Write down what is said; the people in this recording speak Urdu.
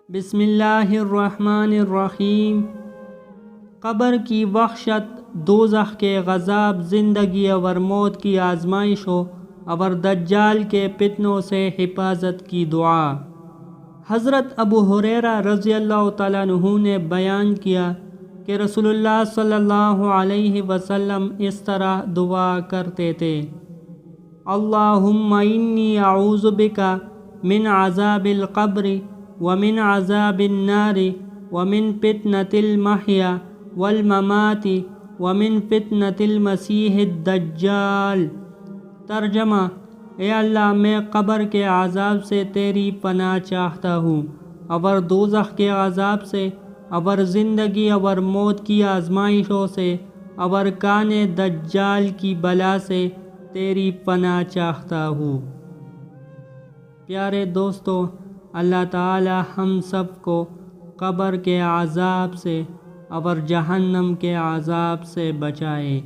بسم اللہ الرحمن الرحیم۔ قبر کی وحشت، دوزخ کے غضب، زندگی اور موت کی آزمائشوں اور دجال کے فتنوں سے حفاظت کی دعا۔ حضرت ابو ہریرہ رضی اللہ تعالیٰ عنہ نے بیان کیا کہ رسول اللہ صلی اللہ علیہ وسلم اس طرح دعا کرتے تھے: اللہم انی اعوذ بک من عذاب القبر ومن عذاب النار ومن فتنة المحیا والممات ومن فتنة المسیح الدجال۔ ترجمہ: اے اللہ، میں قبر کے عذاب سے تیری پناہ چاہتا ہوں، اور دوزخ کے عذاب سے، اور زندگی اور موت کی آزمائشوں سے، اور کان دجال کی بلا سے تیری پناہ چاہتا ہوں۔ پیارے دوستو، اللہ تعالی ہم سب کو قبر کے عذاب سے اور جہنم کے عذاب سے بچائے۔